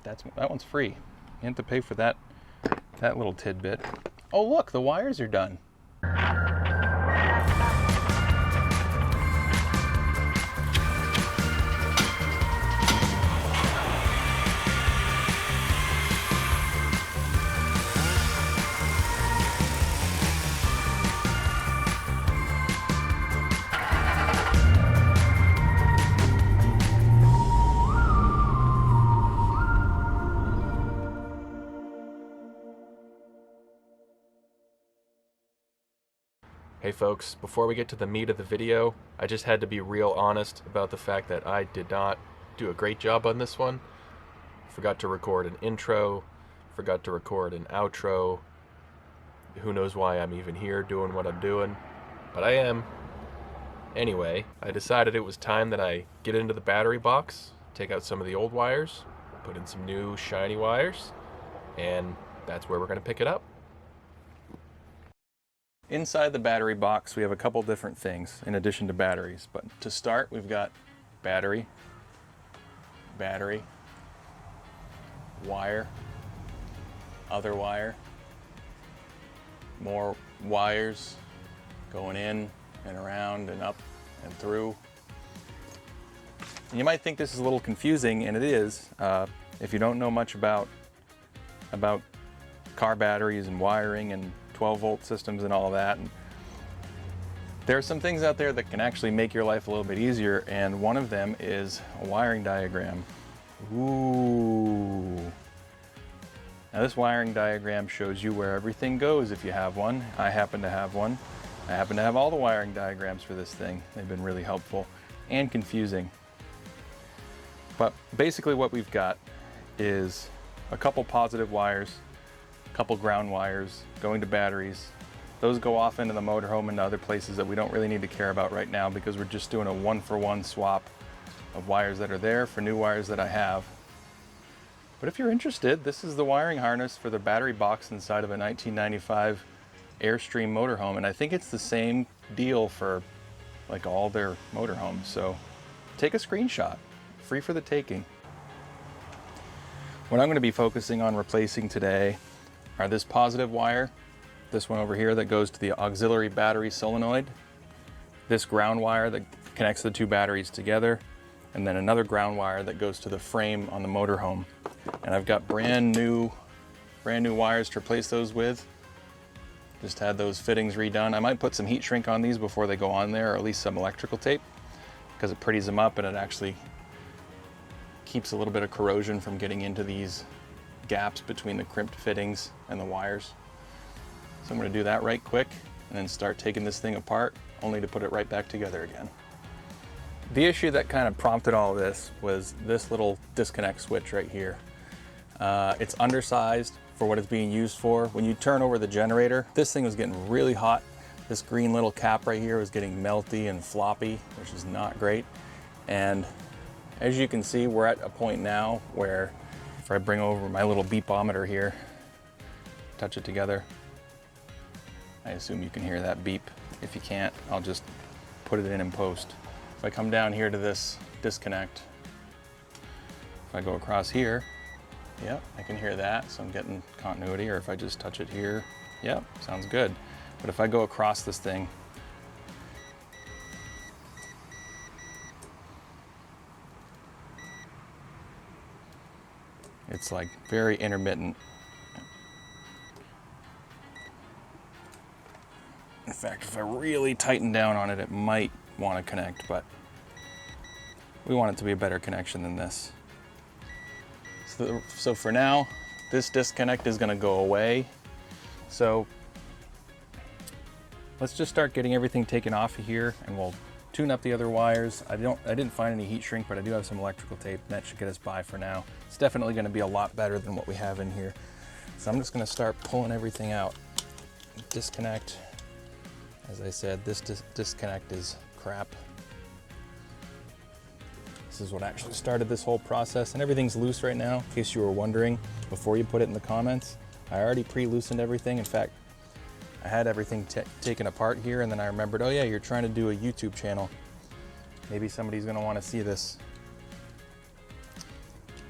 That one's free. You have to pay for that little tidbit. Oh look, the wires are done. Hey folks, before we get to the meat of the video, I just had to be real honest about the fact that I did not do a great job on this one. Forgot to record an intro, forgot to record an outro. Who knows why I'm even here doing what I'm doing, but I am. Anyway, I decided it was time that I get into the battery box, take out some of the old wires, put in some new shiny wires, and that's where we're going to pick it up. Inside the battery box, we have a couple different things in addition to batteries. But to start, we've got battery, wire, other wire, more wires going in and around and up and through. And you might think this is a little confusing, and it is. If you don't know much about car batteries and wiring and 12-volt systems and all that. And there are some things out there that can actually make your life a little bit easier, and one of them is a wiring diagram. Ooh. Now this wiring diagram shows you where everything goes if you have one. I happen to have one. I happen to have all the wiring diagrams for this thing. They've been really helpful and confusing. But basically what we've got is a couple positive wires, couple ground wires going to batteries. Those go off into the motorhome and other places that we don't really need to care about right now because we're just doing a one-for-one swap of wires that are there for new wires that I have. But if you're interested, this is the wiring harness for the battery box inside of a 1995 Airstream motorhome, and I think it's the same deal for like all their motorhomes. So take a screenshot, free for the taking. What I'm going to be focusing on replacing today are this positive wire, this one over here that goes to the auxiliary battery solenoid, this ground wire that connects the two batteries together, and then another ground wire that goes to the frame on the motorhome. And I've got brand new wires to replace those with. Just had those fittings redone. I might put some heat shrink on these before they go on there, or at least some electrical tape, because it pretties them up and it actually keeps a little bit of corrosion from getting into these gaps between the crimped fittings and the wires. So I'm going to do that right quick and then start taking this thing apart, only to put it right back together again. The issue that kind of prompted all of this was this little disconnect switch right here. It's undersized for what it's being used for. When you turn over the generator, this thing was getting really hot. This green little cap right here was getting melty and floppy, which is not great. And as you can see, we're at a point now where if I bring over my little beepometer here, touch it together, I assume you can hear that beep. If you can't, I'll just put it in post. If I come down here to this disconnect, if I go across here, yep, I can hear that, so I'm getting continuity. Or if I just touch it here, yep, sounds good. But if I go across this thing, it's like very intermittent. In fact, if I really tighten down on it, it might want to connect, we want it to be a better connection than this. So for now, this disconnect is going to go away. So let's just start getting everything taken off of here, and we'll tune up the other wires. I didn't find any heat shrink, but I do have some electrical tape, and that should get us by for now. It's definitely going to be a lot better than what we have in here. So I'm just going to start pulling everything out. Disconnect. As I said, this disconnect is crap. This is what actually started this whole process, and everything's loose right now, in case you were wondering before you put it in the comments. I already pre-loosened everything. In fact, I had everything taken apart here, and then I remembered, oh yeah, you're trying to do a YouTube channel. Maybe somebody's gonna wanna see this.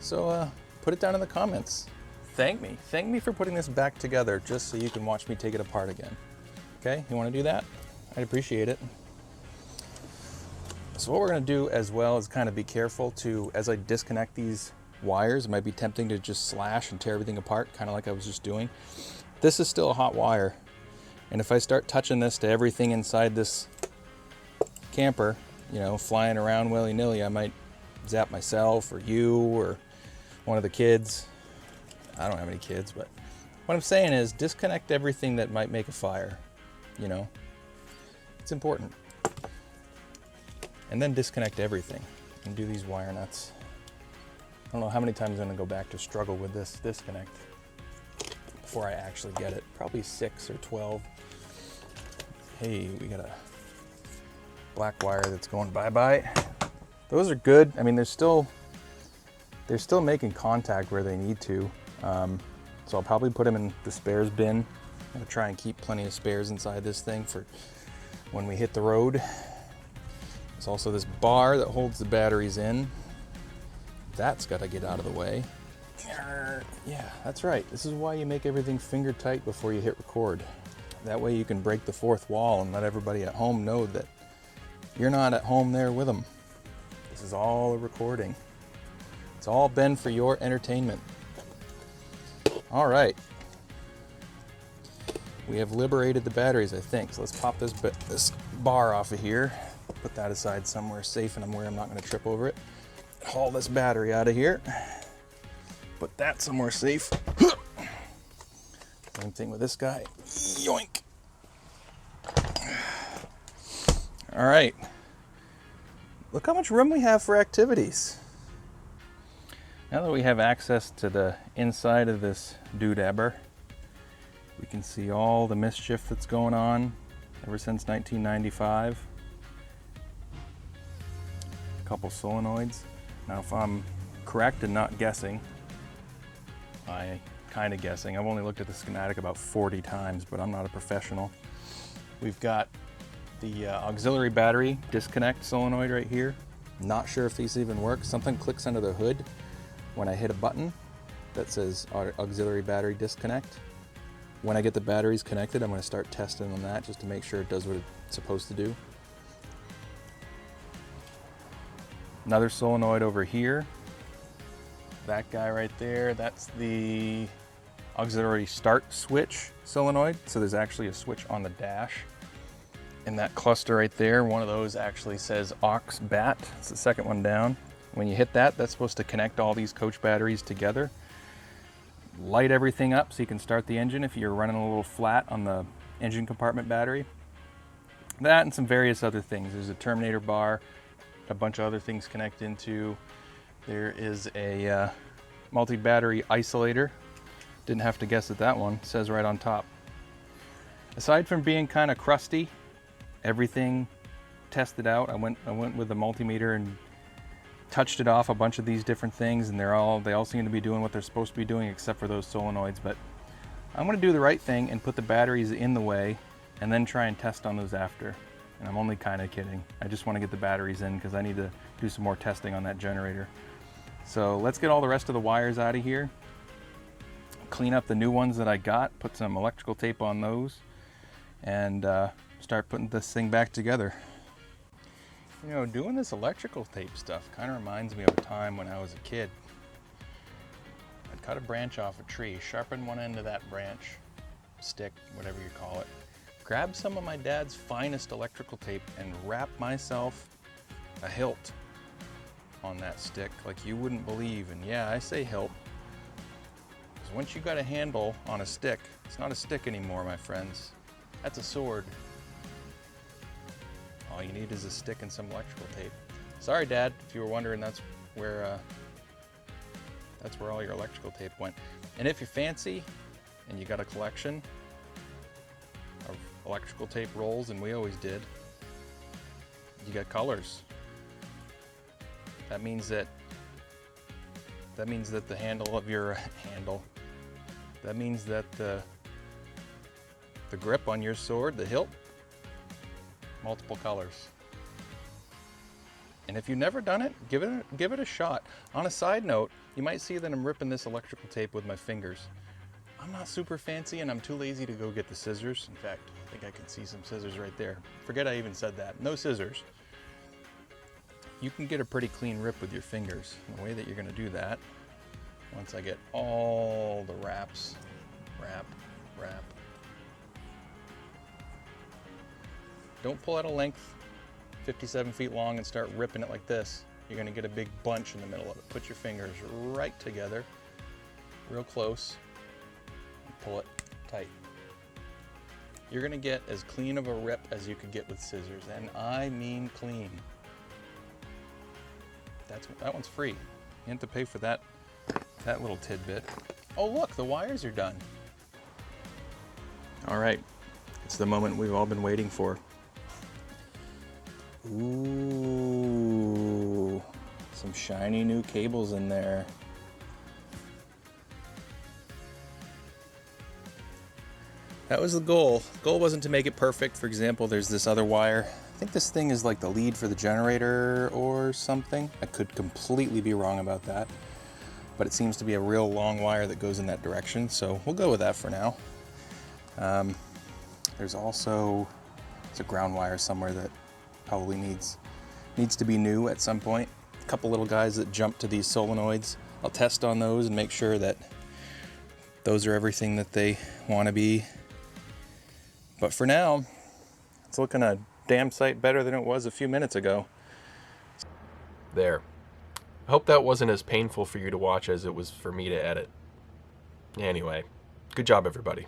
So put it down in the comments. Thank me for putting this back together just so you can watch me take it apart again. Okay, you want to do that? I'd appreciate it. So what we're going to do as well is kind of be careful to, as I disconnect these wires, it might be tempting to just slash and tear everything apart, kind of like I was just doing. This is still a hot wire, and if I start touching this to everything inside this camper, you know, flying around willy-nilly, I might zap myself or you or one of the kids. I don't have any kids, but what I'm saying is disconnect everything that might make a fire, you know. It's important. And then disconnect everything and do these wire nuts. I don't know how many times I'm gonna go back to struggle with this disconnect before I actually get it. Probably 6 or 12. Hey, we got a black wire that's going bye-bye. Those are good. I mean, they're still making contact where they need to. So I'll probably put them in the spares bin. I'm gonna try and keep plenty of spares inside this thing for when we hit the road. There's also this bar that holds the batteries in. That's got to get out of the way. Yeah, that's right. This is why you make everything finger tight before you hit record. That way you can break the fourth wall and let everybody at home know that you're not at home there with them. This is all a recording. It's all been for your entertainment. All right. We have liberated the batteries, I think. So let's pop this bar off of here. Put that aside somewhere safe and where I'm not going to trip over it. Haul this battery out of here. Put that somewhere safe. Same thing with this guy. Yoink. All right. Look how much room we have for activities. Now that we have access to the inside of this doodabber, we can see all the mischief that's going on ever since 1995. A couple solenoids. Now, if I'm correct and not guessing, I'm kind of guessing. I've only looked at the schematic about 40 times, but I'm not a professional. We've got the auxiliary battery disconnect solenoid right here. Not sure if these even work. Something clicks under the hood when I hit a button that says auxiliary battery disconnect. When I get the batteries connected, I'm going to start testing on that just to make sure it does what it's supposed to do. Another solenoid over here. That guy right there, that's the auxiliary start switch solenoid. So there's actually a switch on the dash. In that cluster right there, one of those actually says aux bat. It's the second one down. When you hit that, that's supposed to connect all these coach batteries together. Light everything up so you can start the engine if you're running a little flat on the engine compartment battery. That and some various other things. There's a terminator bar, a bunch of other things connect into. There is a multi-battery isolator. Didn't have to guess at that one. It says right on top. Aside from being kind of crusty, everything tested out. I went with the multimeter and touched it off a bunch of these different things, and they all seem to be doing what they're supposed to be doing except for those solenoids. But I'm going to do the right thing and put the batteries in the way and then try and test on those after. And I'm only kind of kidding. I just want to get the batteries in because I need to do some more testing on that generator. So let's get all the rest of the wires out of here, clean up the new ones that I got, put some electrical tape on those, and start putting this thing back together. You know, doing this electrical tape stuff kind of reminds me of a time when I was a kid. I'd cut a branch off a tree, sharpen one end of that branch, stick, whatever you call it, grab some of my dad's finest electrical tape and wrap myself a hilt on that stick like you wouldn't believe. And yeah, I say hilt, because once you got a handle on a stick, it's not a stick anymore, my friends. That's a sword. All you need is a stick and some electrical tape. Sorry, Dad, if you were wondering, that's where all your electrical tape went. And if you're fancy and you got a collection of electrical tape rolls, and we always did, you got colors. That means that the handle of your that means that the grip on your sword, the hilt, multiple colors. And if you've never done it, give it a shot. On a side note, you might see that I'm ripping this electrical tape with my fingers. I'm not super fancy and I'm too lazy to go get the scissors. In fact, I think I can see some scissors right there. Forget I even said that. No scissors. You can get a pretty clean rip with your fingers. And the way that you're gonna do that, once I get all the wraps, wrap. Don't pull out a length 57 feet long and start ripping it like this. You're gonna get a big bunch in the middle of it. Put your fingers right together, real close, and pull it tight. You're gonna get as clean of a rip as you could get with scissors, and I mean clean. That one's free. You have to pay for that little tidbit. Oh look, the wires are done. All right, it's the moment we've all been waiting for. Ooh, some shiny new cables in there. That was the goal. The goal wasn't to make it perfect. For example, there's this other wire. I think this thing is like the lead for the generator or something. I could completely be wrong about that, but it seems to be a real long wire that goes in that direction, so we'll go with that for now. There's also a ground wire somewhere that probably needs to be new at some point. A couple little guys that jump to these solenoids. I'll test on those and make sure that those are everything that they want to be. But for now, it's looking a damn sight better than it was a few minutes ago. There. I hope that wasn't as painful for you to watch as it was for me to edit. Anyway, good job everybody.